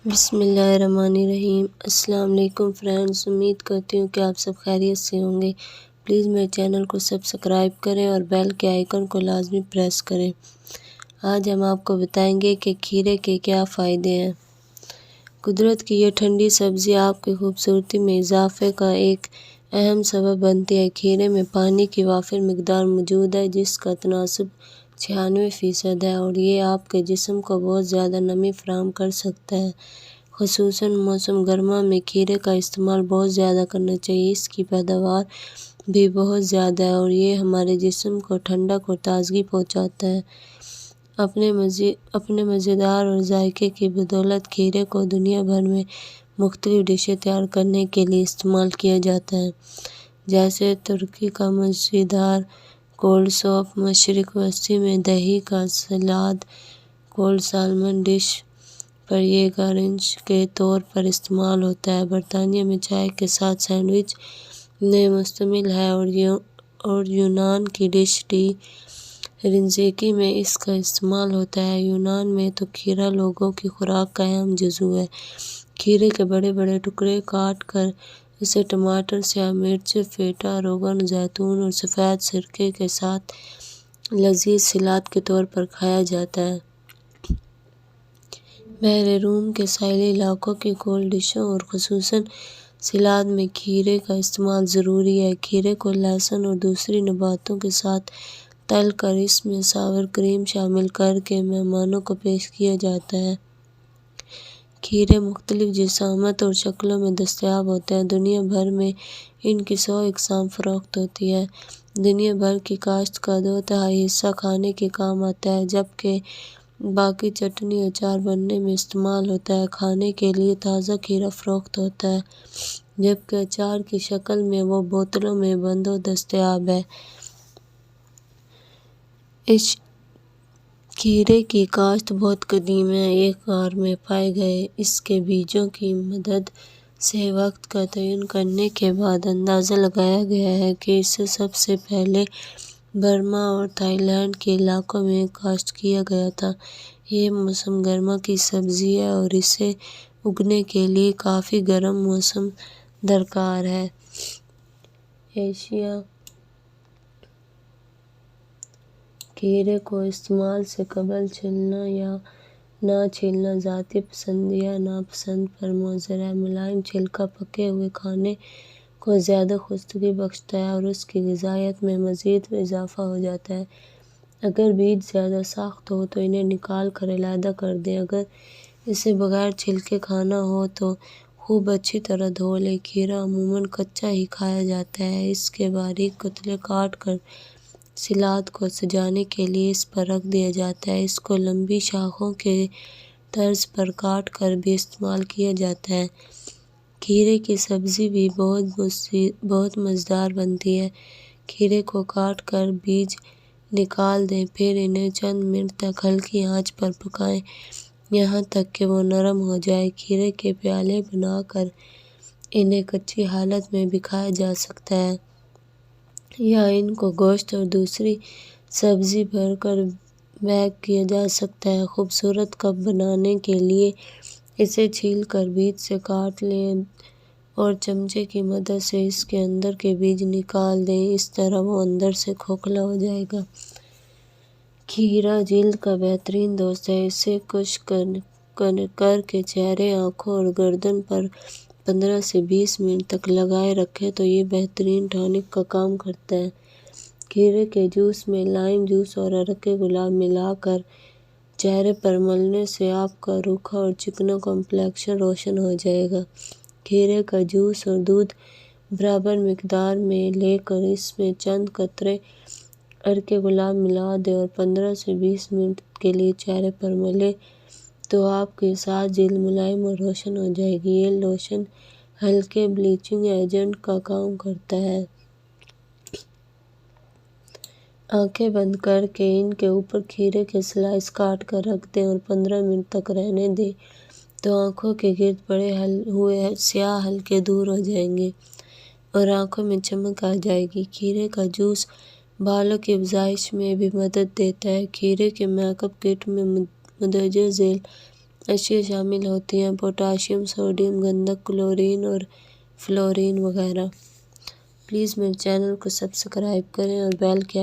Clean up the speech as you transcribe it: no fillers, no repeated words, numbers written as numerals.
بسم اللہ الرحمن الرحیم۔ السلام علیکم فرینڈز، امید کرتی ہوں کہ آپ سب خیریت سے ہوں گے۔ پلیز میرے چینل کو سبسکرائب کریں اور بیل کے آئیکن کو لازمی پریس کریں۔ آج ہم آپ کو بتائیں گے کہ کھیرے کے کیا فائدے ہیں۔ قدرت کی یہ ٹھنڈی سبزی آپ کی خوبصورتی میں اضافے کا ایک اہم سبب بنتی ہے۔ کھیرے میں پانی کی وافر مقدار موجود ہے، جس کا تناسب 96% ہے، اور یہ آپ کے جسم کو بہت زیادہ نمی فراہم کر سکتا ہے۔ خصوصاً موسم گرما میں کھیرے کا استعمال بہت زیادہ کرنا چاہیے۔ اس کی پیداوار بھی بہت زیادہ ہے اور یہ ہمارے جسم کو ٹھنڈک اور تازگی پہنچاتا ہے۔ اپنے مزیدار اور ذائقے کی بدولت کھیرے کو دنیا بھر میں مختلف ڈشیں تیار کرنے کے لیے استعمال کیا جاتا ہے، جیسے ترکی کا مزیدار کولڈ سوپ، مشرق وسطی میں دہی کا سلاد، کولڈ سالمن ڈش پر یہ گارنش کے طور پر استعمال ہوتا ہے۔ برطانیہ میں چائے کے ساتھ سینڈوچ میں مشتمل ہے اور یونان کی ڈش ٹی رینزیکی میں اس کا استعمال ہوتا ہے۔ یونان میں تو کھیرا لوگوں کی خوراک کا اہم جزو ہے۔ کھیرے کے بڑے بڑے ٹکڑے کاٹ کر اسے ٹماٹر، سیاہ مرچ، فیٹا، روغن، زیتون اور سفید سرکے کے ساتھ لذیذ سلاد کے طور پر کھایا جاتا ہے۔ بحر روم کے ساحلی علاقوں کی کولڈ ڈشوں اور خصوصاً سلاد میں کھیرے کا استعمال ضروری ہے۔ کھیرے کو لہسن اور دوسری نباتوں کے ساتھ تل کر اس میں ساور کریم شامل کر کے مہمانوں کو پیش کیا جاتا ہے۔ کھیرے مختلف ضخامت اور شکلوں میں دستیاب ہوتے ہیں۔ دنیا بھر میں ان کی 100 اقسام فروخت ہوتی ہیں۔ دنیا بھر کی کاشت کا 2/3 حصہ کھانے کے کام آتا ہے، جبکہ باقی چٹنی اور اچار بنانے میں استعمال ہوتا ہے۔ کھانے کے لیے تازہ کھیرا فروخت ہوتا ہے، جبکہ اچار کی شکل میں وہ بوتلوں میں بند و دستیاب ہے۔ اس کھیرے کی کاشت بہت قدیم ہے۔ ایک غار میں پائے گئے اس کے بیجوں کی مدد سے وقت کا تعین کرنے کے بعد اندازہ لگایا گیا ہے کہ اسے سب سے پہلے برما اور تھائی لینڈ کے علاقوں میں کاشت کیا گیا تھا۔ یہ موسم گرما کی سبزی ہے اور اسے اگنے کے لیے کافی گرم موسم درکار ہے۔ اشیاء: کھیرے کو استعمال سے قبل چھیلنا یا نہ چھیلنا ذاتی پسند یا ناپسند پر منحصر ہے۔ ملائم چھلکا پکے ہوئے کھانے کو زیادہ خوشگوئی بخشتا ہے اور اس کی غذائیت میں مزید اضافہ ہو جاتا ہے۔ اگر بیج زیادہ سخت ہوں تو انہیں نکال کر علیحدہ کر دیں۔ اگر اسے بغیر چھلکے کھانا ہو تو خوب اچھی طرح دھو لیں۔ کھیرا عموماً کچا ہی کھایا جاتا ہے۔ اس کے باریک قطرے کاٹ کر سلاد کو سجانے کے لیے اس پر رکھ دیا جاتا ہے۔ اس کو لمبی شاخوں کے طرز پر کاٹ کر بھی استعمال کیا جاتا ہے۔ کھیرے کی سبزی بھی بہت مزیدار بنتی ہے۔ کھیرے کو کاٹ کر بیج نکال دیں، پھر انہیں چند منٹ تک ہلکی آنچ پر پکائیں یہاں تک کہ وہ نرم ہو جائیں۔ کھیرے کے پیالے بنا کر انہیں کچی حالت میں بھی کھایا جا سکتا ہے یا ان کو گوشت اور دوسری سبزی بھر کر بیک کیا جا سکتا ہے۔ خوبصورت کپ بنانے کے لیے اسے چھیل کر بیج سے کاٹ لیں اور چمچے کی مدد سے اس کے اندر کے بیج نکال دیں۔ اس طرح وہ اندر سے کھوکھلا ہو جائے گا۔ کھیرا جلد کا بہترین دوست ہے۔ اسے خشک کر کے چہرے، آنکھوں اور گردن پر 15 سے 20 منٹ تک لگائے رکھیں تو یہ بہترین ٹانک کا کام کرتا ہے۔ کھیرے کے جوس میں لائم جوس اور ارکِ گلاب ملا کر چہرے پر ملنے سے آپ کا روکھا اور چکنا کمپلیکشن روشن ہو جائے گا۔ کھیرے کا جوس اور دودھ برابر مقدار میں لے کر اس میں چند قطرے ارکِ گلاب ملا دیں اور 15 سے 20 منٹ کے لیے چہرے پر ملیں تو آپ کی صاف جلد ملائم اور روشن ہو جائے گی۔ یہ لوشن ہلکے بلیچنگ ایجنٹ کا کام کرتا ہے۔ آنکھیں بند کر کے ان کے اوپر کھیرے کے سلائس کاٹ کر رکھ دیں اور 15 منٹ تک رہنے دیں تو آنکھوں کے گرد پڑے ہوئے سیاہ حلقے دور ہو جائیں گے اور آنکھوں میں چمک آ جائے گی۔ کھیرے کا جوس بالوں کی افزائش میں بھی مدد دیتا ہے۔ کھیرے کے میک اپ کٹ میں مندرجہ ذیل اشیاء شامل ہوتی ہیں: پوٹاشیم، سوڈیم، گندھک، کلورین اور فلورین وغیرہ۔ پلیز میرے چینل کو سبسکرائب کریں اور بیل کے